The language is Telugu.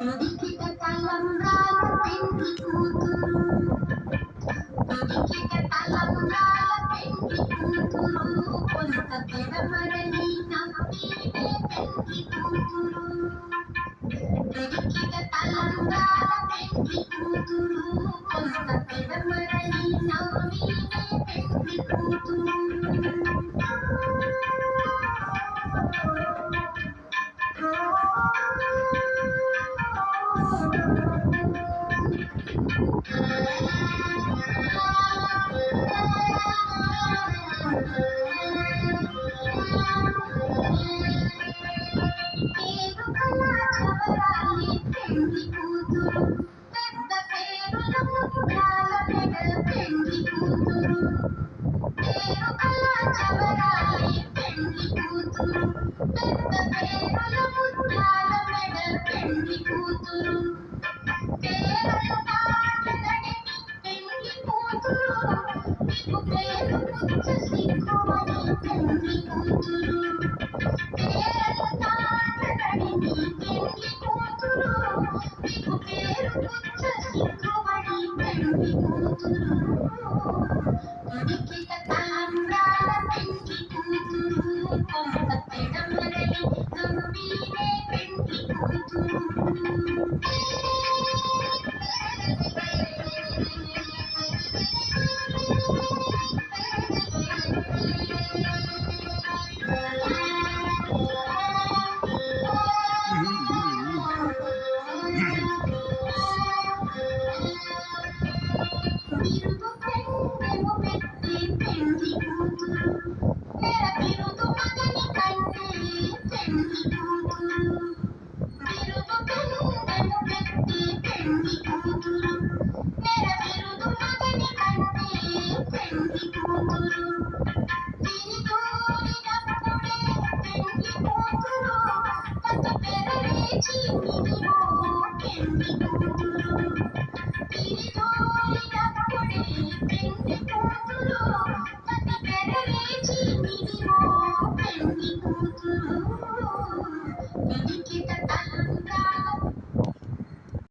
తొడికిట తలంబ్రాల పెండ్లి కూతురు తొడికిట తలంబ్రాల పెండ్లి కూతురు కొంత పెడమరని నవ్వీనే పెండ్లి కూతురు తొడికిట తలంబ్రాల పెండ్లి కూతురు కొంత పెడమరని నవ్వీనే పెండ్లి కూతురు పెండ్లి కూతురు పెద్ద పేరుల ముత్యాల మెడల పెండ్లి కూతురు పేరు కళా చవరాలి పెండ్లి కూతురు పెద్ద పేరుల ముత్యాల మెడల పెండ్లి కూతురు పేరులు పాట నడిపి పెండ్లి కూతురు నీకు పేరు పుచ్చ సిక్కుమని పెండ్లి కూతురు పేరులు తాట నడిపి పెండ్లి కూతురు నీకు పేరు పుచ్చ సిక్కుమని పెండ్లి కూతురు తొడికిట తలంబ్రాల పెండ్లి కూతురు కొంత పెడమరని నవ్వీనే పెండ్లి కూతురు బిరుదు పెండెము పెట్టి పెండ్లి కూతురు నెర బిరుదు మగని కంటే పెండ్లి కూతురు బిరుదు పెండెము పెట్టి పెండ్లి కూతురు నెర బిరుదు మగని కంటే పెండ్లి కూతురు తిని తోలినప్పుడే పెండ్లి కూతురు పతి పెరరేచి నిదిరో పెండ్లి కూతురు తిని తోలినప్పుడే పెండ్లి కూతురు పతి పెరరేచి నిదిరో పెండ్లి కూతురు